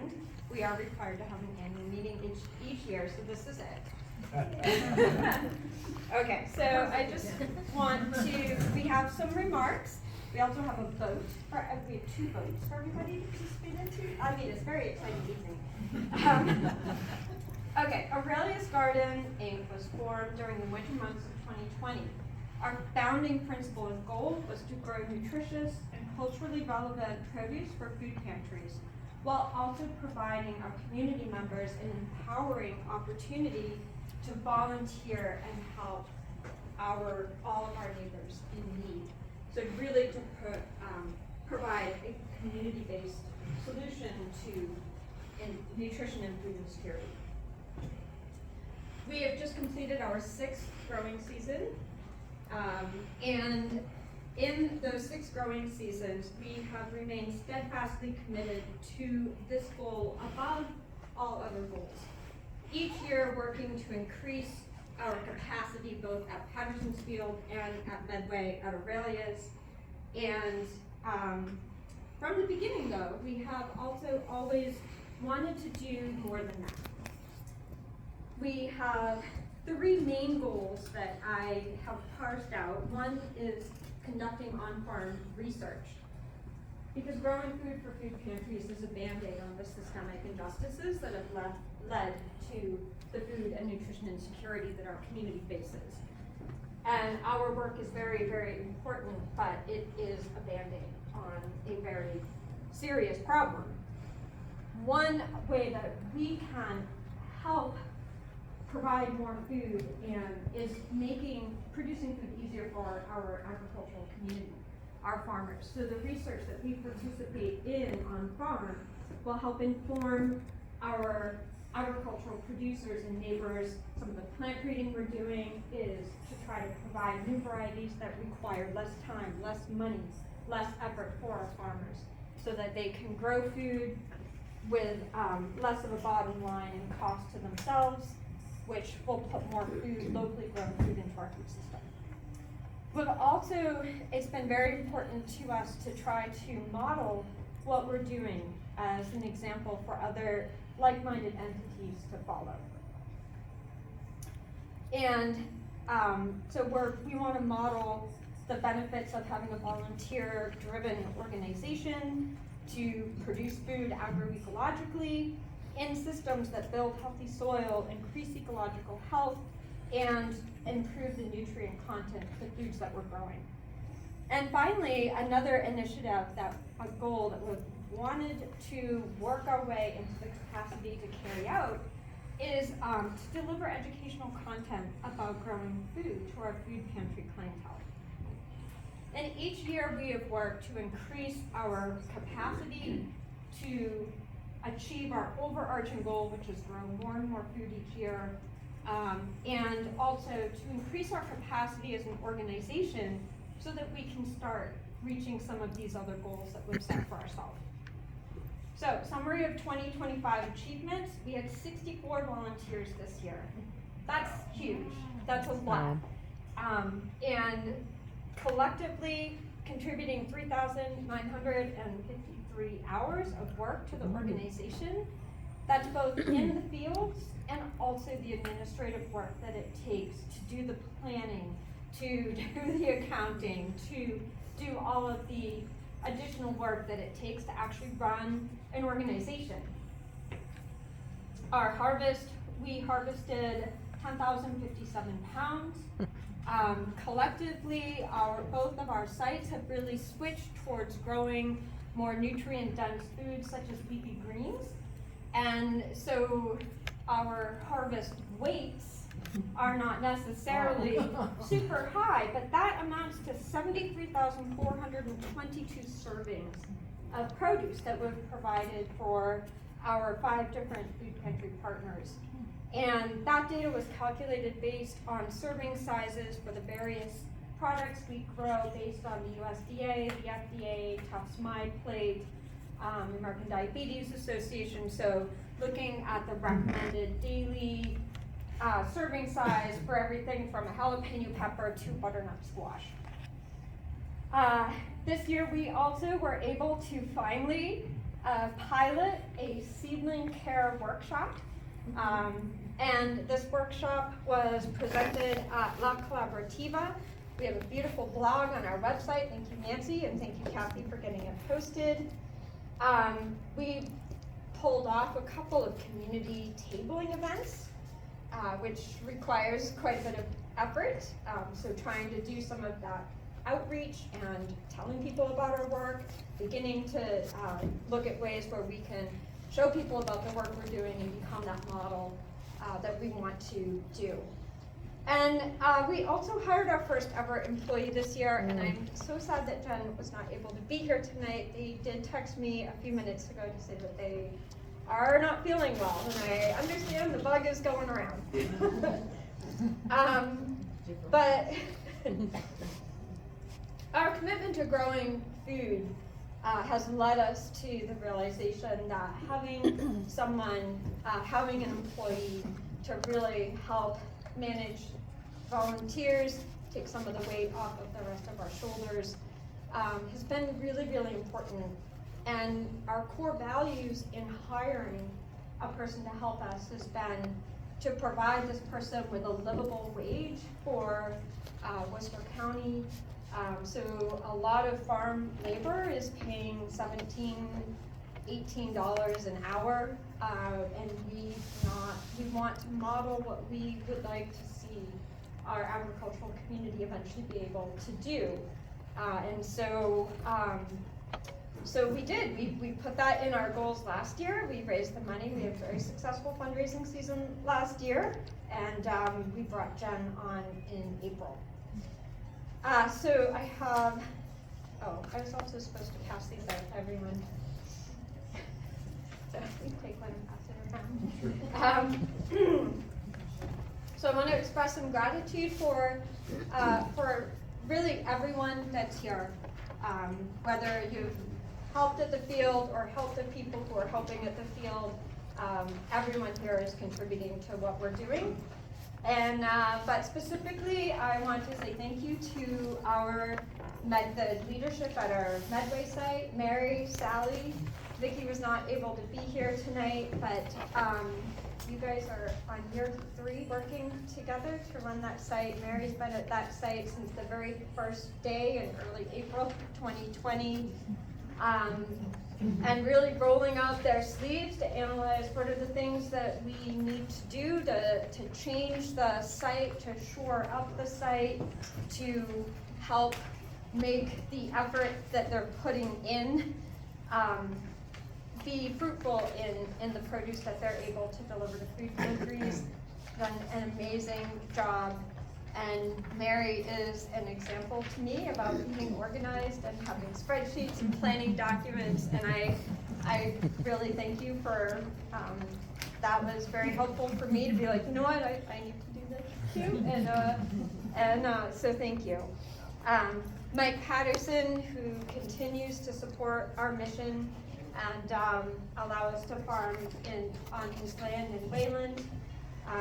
and we are required to have an annual meeting each year, so this is it. Okay, so I just want to, we have some remarks. We also have a vote, we have 2 votes for everybody to participate into. I mean, it's a very exciting evening. Okay, Aurelia's Garden, Inc. was formed during the winter months of 2020. Our founding principle and goal was to grow nutritious and culturally relevant produce for food pantries, while also providing our community members an empowering opportunity to volunteer and help all of our neighbors in need. So really to provide a community-based solution to nutrition and food insecurity. We have just completed our 6th growing season, and in those 6 growing seasons, we have remained steadfastly committed to this goal above all other goals. Each year working to increase our capacity both at Patterson's Field and at Medway at Aurelia's. And from the beginning though, we have also always wanted to do more than that. We have 3 main goals that I have parsed out. One is conducting on-farm research, because growing food for food pantries is a band-aid on the systemic injustices that have led to the food and nutrition insecurity that our community faces. And our work is very, very important, but it is a band-aid on a very serious problem. One way that we can help provide more food and is producing food easier for our agricultural community, our farmers. So the research that we participate in on farm will help inform our agricultural producers and neighbors. Some of the plant breeding we're doing is to try to provide new varieties that require less time, less money, less effort for our farmers, so that they can grow food with less of a bottom line and cost to themselves, which will put more food, locally grown food into our food system. But also, it's been very important to us to try to model what we're doing as an example for other like-minded entities to follow. And so we want to model the benefits of having a volunteer-driven organization to produce food agroecologically in systems that build healthy soil, increase ecological health, and improve the nutrient content of the foods that we're growing. And finally, another initiative, a goal that we've wanted to work our way into the capacity to carry out is to deliver educational content about growing food to our food pantry clientele. And each year we have worked to increase our capacity to achieve our overarching goal, which is grow more and more food each year, and also to increase our capacity as an organization so that we can start reaching some of these other goals that we've set for ourselves. So, summary of 2025 achievements. We had 64 volunteers this year. That's huge. That's a lot. And collectively contributing 3,953 hours of work to the organization. That's both in the fields and also the administrative work that it takes to do the planning, to do the accounting, to do all of the additional work that it takes to actually run an organization. Our harvest, we harvested 10,057 pounds. Collectively, both of our sites have really switched towards growing more nutrient-dense foods such as leafy greens. And so our harvest weights are not necessarily super high, but that amounts to 73,422 servings of produce that we've provided for our 5 different food pantry partners. And that data was calculated based on serving sizes for the various products we grow based on the USDA, the FDA, Tufts MyPlate, American Diabetes Association. So looking at the recommended daily serving size for everything from a jalapeno pepper to butternut squash. This year we also were able to finally pilot a seed Home Care Workshop. And this workshop was presented at La Collaborativa. We have a beautiful blog on our website. Thank you, Nancy, and thank you, Kathy, for getting it posted. We pulled off a couple of community tabling events, which requires quite a bit of effort. So trying to do some of that outreach and telling people about our work, beginning to look at ways where we can show people about the work we're doing and become that model that we want to do. And we also hired our first ever employee this year, and I'm so sad that Jen was not able to be here tonight. They did text me a few minutes ago to say that they are not feeling well, and I understand the bug is going around. But our commitment to growing food has led us to the realization that having someone, having an employee to really help manage volunteers, take some of the weight off of the rest of our shoulders, has been really, really important. And our core values in hiring a person to help us has been to provide this person with a livable wage for Worcester County. So a lot of farm labor is paying $17, $18 an hour, and we want to model what we would like to see our agricultural community eventually be able to do. And so we did. We put that in our goals last year. We raised the money. We had a very successful fundraising season last year, and we brought Jen on in April. So I have, I was also supposed to pass these out to everyone. So we take one and pass it around. So I want to express some gratitude for really everyone that's here, whether you've helped at the field or helped the people who are helping at the field. Everyone here is contributing to what we're doing. And but specifically, I want to say thank you to the leadership at our Medway site, Mary, Sally. Vicki was not able to be here tonight, but you guys are on year 3 working together to run that site. Mary's been at that site since the very first day in early April 2020. And really rolling up their sleeves to analyze what are the things that we need to do to change the site, to shore up the site, to help make the effort that they're putting in be fruitful in the produce that they're able to deliver to food pantries. Done an amazing job. And Mary is an example to me about being organized and having spreadsheets and planning documents. And I really thank you for, that was very helpful for me to be like, you know what, I need to do this too. And so thank you. Mike Patterson, who continues to support our mission and allow us to farm on his land in Wayland.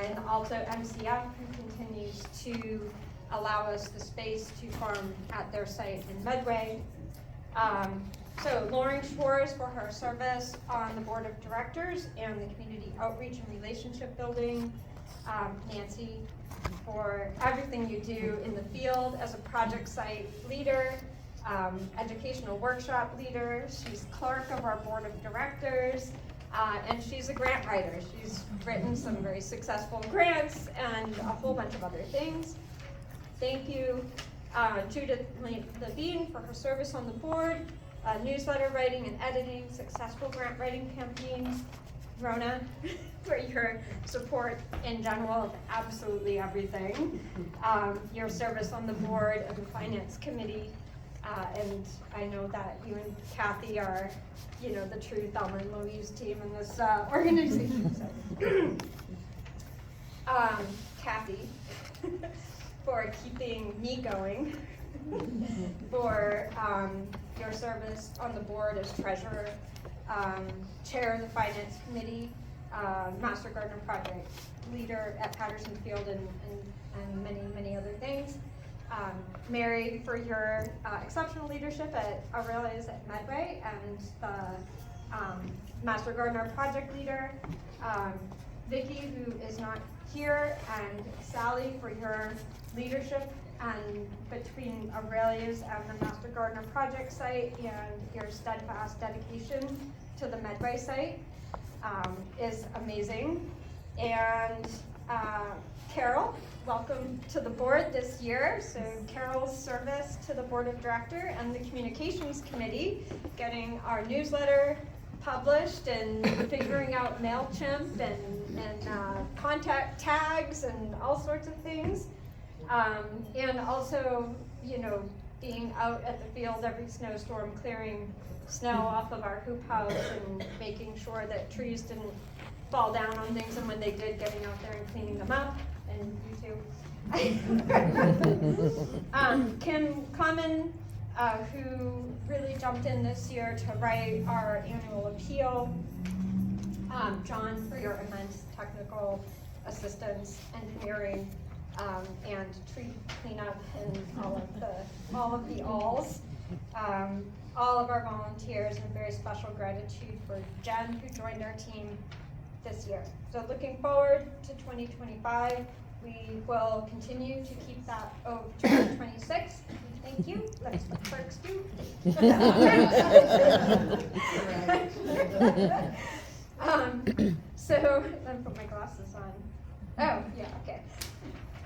And also MCF, who continues to allow us the space to farm at their site in Medway. So Lauren Schwartz for her service on the board of directors and the community outreach and relationship building. Nancy for everything you do in the field as a project site leader, educational workshop leader. She's clerk of our board of directors. And she's a grant writer. She's written some very successful grants and a whole bunch of other things. Thank you, Judith Levine, for her service on the board, newsletter writing and editing, successful grant writing campaigns. Rona, for your support in general of absolutely everything. Your service on the board of the finance committee. And I know that you and Kathy are, the true Thelma and Louise team in this organization. So. Kathy, for keeping me going, for your service on the board as treasurer, chair of the finance committee, Master Gardener project leader at Patterson Field, and many, many other things. Mary, for your exceptional leadership at Aurelia's at Medway and the Master Gardener Project Leader, Vicki, who is not here, and Sally for your leadership and between Aurelia's and the Master Gardener Project site and your steadfast dedication to the Medway site is amazing. And Carol, welcome to the board this year. So Carol's service to the board of director and the communications committee, getting our newsletter published and figuring out MailChimp and contact tags and all sorts of things. And also, you know, being out at the field every snowstorm, clearing snow off of our hoop house and making sure that trees didn't fall down on things, and when they did, getting out there and cleaning them up, and you too. Kim Clement, who really jumped in this year to write our annual appeal. John, for your immense technical assistance, engineering, and tree cleanup, and all of the alls. All of our volunteers, and very special gratitude for Jen, who joined our team this year. So looking forward to 2025, we will continue to keep that 2026. Thank you. That's what clerks do. So let me put my glasses on. Oh, yeah, okay.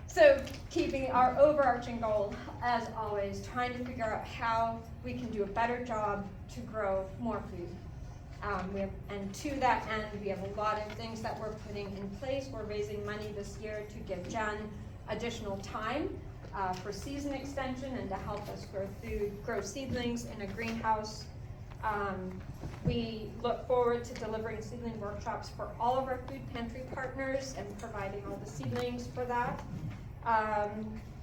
So keeping our overarching goal, as always, trying to figure out how we can do a better job to grow more food. And to that end, we have a lot of things that we're putting in place. We're raising money this year to give Jen additional time for season extension and to help us grow seedlings in a greenhouse. We look forward to delivering seedling workshops for all of our food pantry partners and providing all the seedlings for that.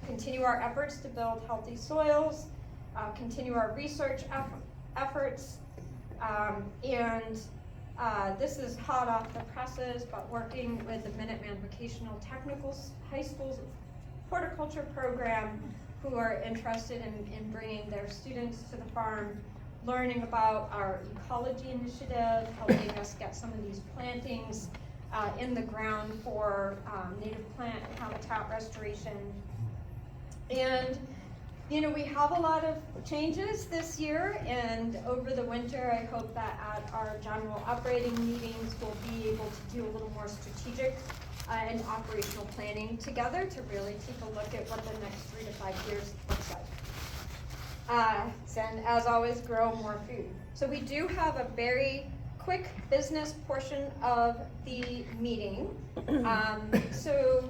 Continue our efforts to build healthy soils, continue our research efforts, and this is hot off the presses, but working with the Minuteman Vocational Technical High School's horticulture program, who are interested in bringing their students to the farm, learning about our ecology initiative, helping us get some of these plantings in the ground for native plant habitat restoration. And you know, we have a lot of changes this year, and over the winter, I hope that at our general operating meetings, we'll be able to do a little more strategic and operational planning together to really take a look at what the next 3 to 5 years looks like. And as always, grow more food. So we do have a very quick business portion of the meeting. So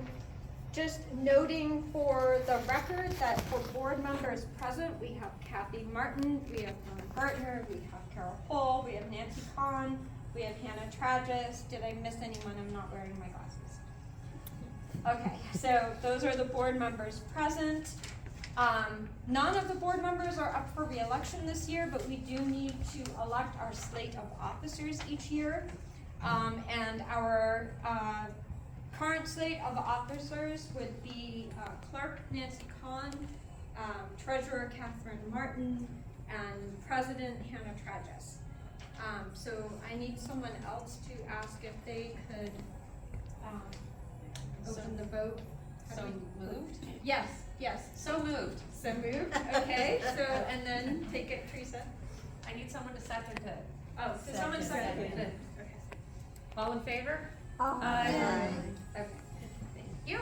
just noting for the record that for board members present, we have Kathy Martin, we have Lauren Bartner, we have Carol Hull, we have Nancy Kahn, we have Hannah Travis. Did I miss anyone? I'm not wearing my glasses. Okay, so those are the board members present. None of the board members are up for re-election this year, but we do need to elect our slate of officers each year. And our current slate of officers would be Clerk Nancy Kahn, Treasurer Catherine Martin, and President Hannah Travis. So I need someone else to ask if they could open the vote. So moved? Yes, yes. So moved. So moved, okay. So, and then take it, Teresa. I need someone to second it. Oh, so someone second it. Second. Okay. All in favor? Aye. Okay, thank you.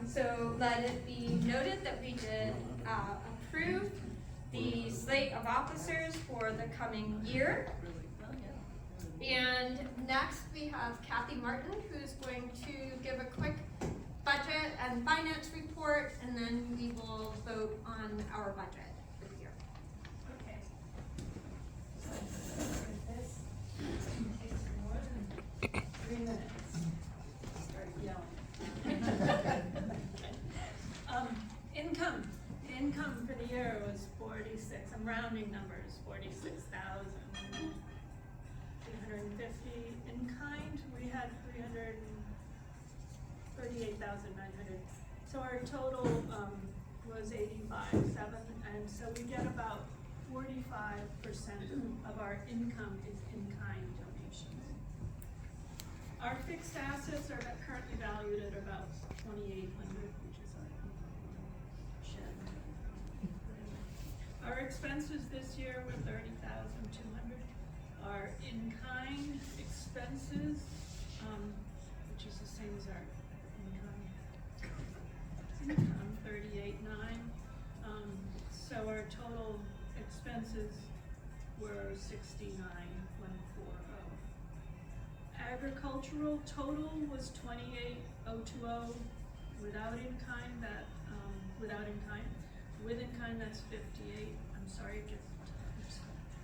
So let it be noted that we did approve the slate of officers for the coming year. And next we have Kathy Martin, who's going to give a quick budget and finance report, and then we will vote on our budget for the year. Okay. This takes more than 3 minutes. Start yelling. Income for the year was 46. I'm rounding numbers. 46,250 in kind. We had 338,900. So our total was 85.7, and so we get about 45% of our income is in-kind donations. Our fixed assets are currently valued at about $2,800, which is our shed. Our expenses this year were $30,200. Our in-kind expenses, which is the same as our income, 38,900. So our total expenses were 69,140. Agricultural total was 28,020 without in-kind. Without in-kind. With in-kind, that's 58. I'm sorry, it's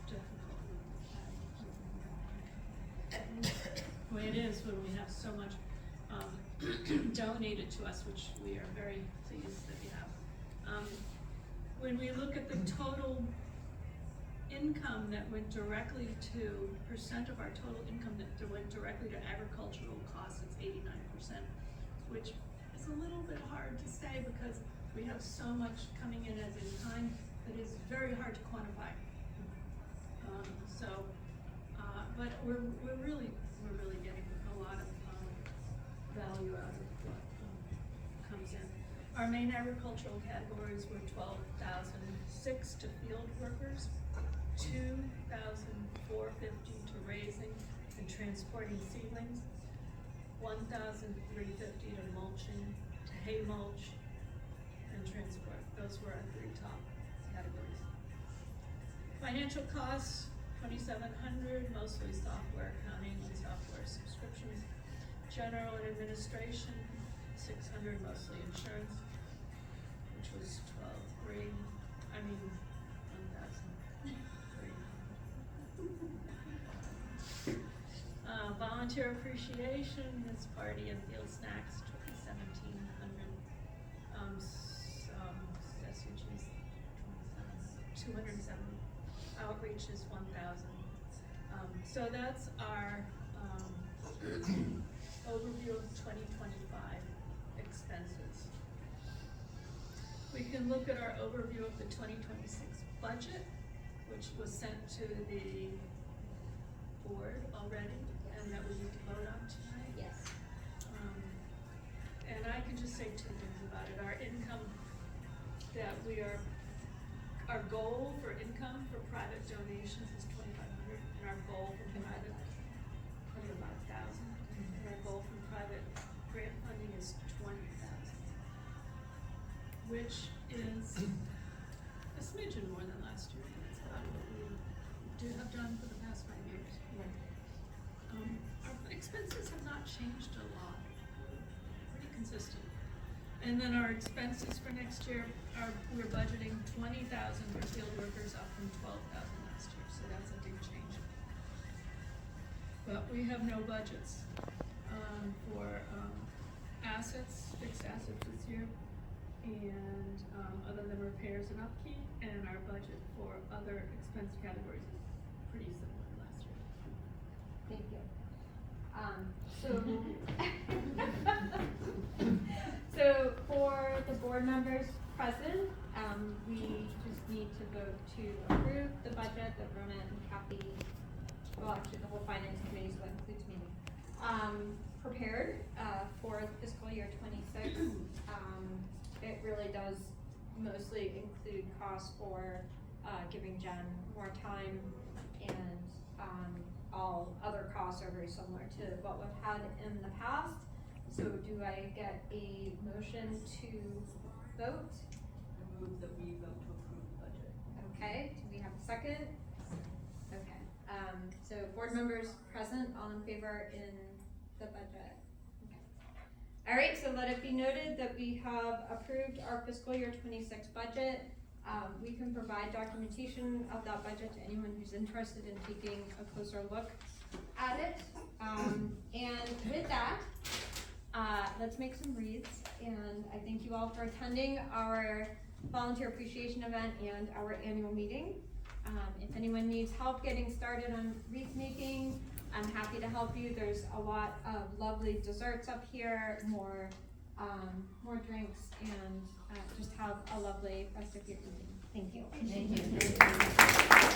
difficult. The way it is when we have so much donated to us, which we are very pleased that we have. When we look at the total income that went directly to, percent of our total income that went directly to agricultural costs, it's 89%, which is a little bit hard to say because we have so much coming in as in kind that is very hard to quantify. But we're really getting a lot of value out of what comes in. Our main agricultural categories were 12,006 to field workers, 2,450 to raising and transporting seedlings, 1,350 to mulching, to hay mulch, and transport. Those were our three top categories. Financial costs, 2,700, mostly software accounting and software subscriptions. General and administration, 600, mostly insurance, which was 1,103. Volunteer appreciation, this party and field snacks, 1,700. SUG's 270. Outreach is 1,000. So that's our overview of 2025 expenses. We can look at our overview of the 2026 budget, which was sent to the board already, and that we need to vote on tonight. Yes. And I can just say two things about it. Our income that our goal for income for private donations is 2,500, and our goal for private, probably about 1,000. And our goal for private grant funding is 20,000, which is a smidgen more than last year. That's about what we have done for the past 5 years. Our expenses have not changed a lot, pretty consistent. And then our expenses for next year we're budgeting 20,000 for field workers, up from 12,000 last year, so that's a big change. But we have no budgets for assets, fixed assets this year, and other than repairs and upkeep, and our budget for other expense categories is pretty similar to last year. Thank you. So for the board members present, we just need to vote to approve the budget that Rona and Kathy, well, actually the whole finance committee, so that includes me, prepared for fiscal year 26. It really does mostly include costs for giving Jen more time, and all other costs are very similar to what we've had in the past. So do I get a motion to vote? I move that we vote to approve the budget. Okay, do we have a second? Okay, so board members present, all in favor in the budget? Okay. All right, so let it be noted that we have approved our fiscal year 26 budget. We can provide documentation of that budget to anyone who's interested in taking a closer look at it. And with that, let's make some wreaths, and I thank you all for attending our volunteer appreciation event and our annual meeting. If anyone needs help getting started on wreath making, I'm happy to help you. There's a lot of lovely desserts up here, more drinks, and just have a lovely rest of your evening. Thank you. Thank you.